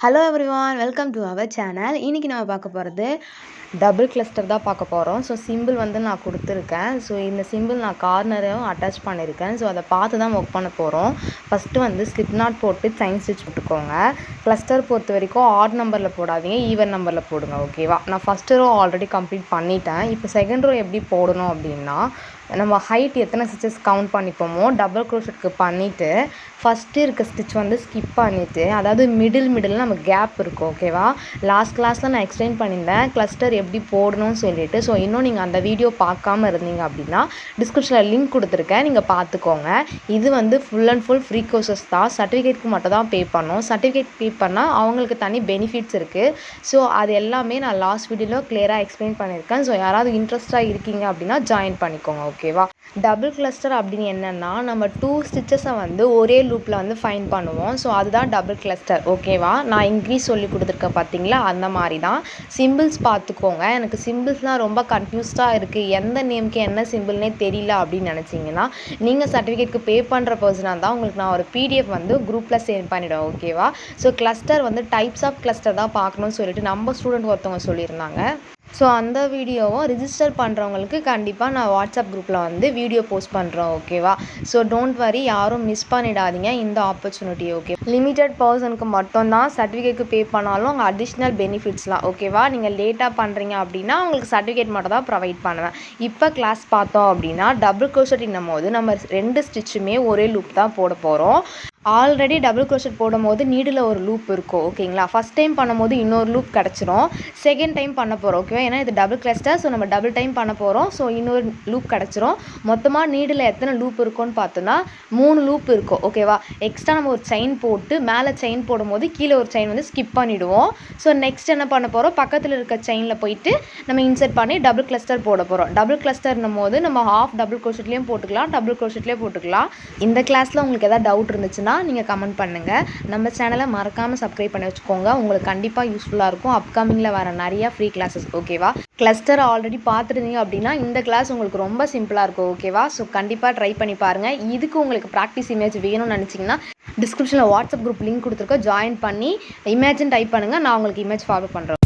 Hello everyone, welcome to our channel. இன்றைக்கி நம்ம பார்க்க போகிறது டபுள் கிளஸ்டர் தான் பார்க்க போகிறோம். ஸோ சிம்பிள் வந்து நான் கொடுத்துருக்கேன். ஸோ இந்த சிம்பிள் நான் கார்னரையும் அட்டாச் பண்ணியிருக்கேன். ஸோ அதை பார்த்து தான் ஒர்க் பண்ண போகிறோம். ஃபஸ்ட்டு வந்து ஸ்லிப் நாட் போட்டு செயின் ஸ்டிச் போட்டுக்கோங்க. கிளஸ்டர் பொறுத்த வரைக்கும் ஆட் நம்பரில் போடாதீங்க, ஈவன் நம்பரில் போடுங்க. ஓகேவா? நான் ஃபஸ்ட்டு ரோ ஆல்ரெடி கம்ப்ளீட் பண்ணிட்டேன். இப்போ செகண்ட் ரோ எப்படி போடணும் அப்படின்னா, நம்ம ஹைட் எத்தனை ஸ்டிச்சஸ் கவுண்ட் பண்ணிப்போமோ டபுள் க்ரோஷெட்க்கு பண்ணிவிட்டு ஃபஸ்ட்டு இருக்க ஸ்டிச் வந்து ஸ்கிப் பண்ணிவிட்டு, அதாவது மிடில் நம்ம கேப் இருக்கும். ஓகேவா? லாஸ்ட் கிளாஸில் நான் எக்ஸ்பிளைன் பண்ணியிருந்தேன் கிளஸ்டர் எப்படி போடணும்னு சொல்லிட்டு. ஸோ இன்னும் நீங்கள் அந்த வீடியோ பார்க்காம இருந்தீங்க அப்படின்னா டிஸ்கிரிப்ஷனில் லிங்க் கொடுத்துருக்கேன், நீங்கள் பார்த்துக்கோங்க. இது வந்து full and full free courses தான். சர்டிஃபிகேட்க்கு மட்டும் தான் பே பண்ணணும். சர்டிஃபிகேட் பே பண்ணால் அவங்களுக்கு தனி பெனிஃபிட்ஸ் இருக்குது. ஸோ அது எல்லாமே நான் லாஸ்ட் வீடியோவில் கிளியராக எக்ஸ்பிளைன் பண்ணியிருக்கேன். ஸோ யாராவது இன்ட்ரெஸ்ட்டாக இருக்கீங்க அப்படின்னா ஜாயின் பண்ணிக்கோங்க. ஓகேவா? டபுள் கிளஸ்டர் அப்படின்னு என்னென்னா, நம்ம 2 ஸ்டிச்சஸை வந்து ஒரே லூப்பில் வந்து ஃபைன் பண்ணுவோம். ஸோ அதுதான் டபுள் கிளஸ்டர். ஓகேவா? நான் இங்கிலீஷ் சொல்லி கொடுத்துருக்கேன் பார்த்தீங்களா, அந்த மாதிரி தான். சிம்பிள்ஸ் பார்த்துக்கோங்க. எனக்கு சிம்பிள்ஸ்லாம் ரொம்ப கன்ஃபியூஸ்டாக இருக்குது, எந்த நேம்க்கு என்ன சிம்பிள்னே தெரியல அப்படின்னு நினச்சிங்கன்னா, நீங்கள் சர்டிஃபிகேட்க்கு பே பண்ணுற பர்சனாக இருந்தால் உங்களுக்கு நான் ஒரு பிடிஎஃப் வந்து குரூப்பில் சென்ட் பண்ணிவிடுவேன். ஓகேவா? ஸோ கிளஸ்டர் வந்து டைப்ஸ் ஆஃப் கிளஸ்டர் தான் பார்க்கணும்னு சொல்லிட்டு நம்ம ஸ்டூடெண்ட் ஒருத்தவங்க சொல்லியிருந்தாங்க. ஸோ அந்த வீடியோவும் ரிஜிஸ்டர் பண்ணுறவங்களுக்கு கண்டிப்பாக நான் வாட்ஸ்அப் குரூப்பில் வந்து வீடியோ போஸ்ட் பண்ணுறோம். ஓகேவா? ஸோ டோன்ட் வரி, யாரும் மிஸ் பண்ணிடாதீங்க இந்த ஆப்பர்ச்சுனிட்டி. ஓகே, லிமிட்டட் பர்சனுக்கு மட்டும்தான் சர்டிஃபிகேட்க்கு பே பண்ணாலும் அங்கே அடிஷ்னல் பெனிஃபிட்ஸ்லாம். ஓகேவா? நீங்கள் லேட்டாக பண்ணுறீங்க அப்படின்னா உங்களுக்கு சர்டிஃபிகேட் மட்டும் தான் ப்ரொவைட் பண்ணுவேன். இப்போ கிளாஸ் பார்த்தோம் அப்படின்னா டபுள் க்ரோஷெட்ன்னும் போது நம்ம 2 ஸ்டிச்சுமே ஒரே லூப் தான் போட போகிறோம். ஆல்ரெடி டபுள் க்ரோஷெட் போடும்போது நீடில் ஒரு லூப் இருக்கும். ஓகேங்களா? ஃபஸ்ட் டைம் பண்ணும்போது இன்னொரு லூப் கிடச்சிரும். செகண்ட் டைம் பண்ண போகிறோம். ஓகேவா? ஏன்னா இது டபுள் கிளஸ்டர். ஸோ நம்ம டபுள் டைம் பண்ண போகிறோம். ஸோ இன்னொரு லூப் கிடச்சிரும். மொத்தமாக நீடில் எத்தனை லூப் இருக்கும்னு பார்த்தோன்னா 3 லூப் இருக்கும். ஓகேவா? எக்ஸ்ட்ரா நம்ம ஒரு செயின் போட்டு மேலே செயின் போடும்போது கீழே ஒரு செயின் வந்து ஸ்கிப் பண்ணிவிடுவோம். ஸோ நெக்ஸ்ட் என்ன பண்ண போகிறோம், பக்கத்தில் இருக்க செயினில் போயிட்டு நம்ம இன்சர்ட் பண்ணி டபுள் கிளஸ்டர் போட போகிறோம். டபுள் கிளஸ்டர்னும் போது நம்ம ஹாஃப் டபுள் க்ரோஷெட்லேயும் போட்டுக்கலாம், டபுள் க்ரோஷெட்லேயும் போட்டுக்கலாம். இந்த கிளாஸில் உங்களுக்கு எதாவது டவுட் இருந்துச்சுன்னா நீங்கள் கமெண்ட் பண்ணுங்கள். நம்ம சேனலை மறக்காமல் சப்ஸ்கிரைப் பண்ணி வச்சுக்கோங்க. உங்களுக்கு கண்டிப்பாக யூஸ்ஃபுல்லாக இருக்கும். அப்கமிங்கில் வர நிறையா ஃப்ரீ கிளாஸஸ். ஓகேவா? கிளஸ்டர் ஆல்ரெடி பார்த்துருந்தீங்க அப்படின்னா இந்த கிளாஸ் உங்களுக்கு ரொம்ப சிம்பிளாக இருக்கும். ஓகேவா? ஸோ கண்டிப்பாக ட்ரை பண்ணி பாருங்கள். இதுக்கு உங்களுக்கு ப்ராக்டிஸ் இமேஜ் வேணும்னு நினச்சிங்கன்னா டிஸ்கிரிப்ஷனில் வாட்ஸ்அப் குரூப் லிங்க் கொடுத்துருக்கோம், ஜாயின் பண்ணி இமேஜின் டைப் பண்ணுங்கள். நான் உங்களுக்கு இமேஜ் ஃபார்வர்ட் பண்ணுறேன்.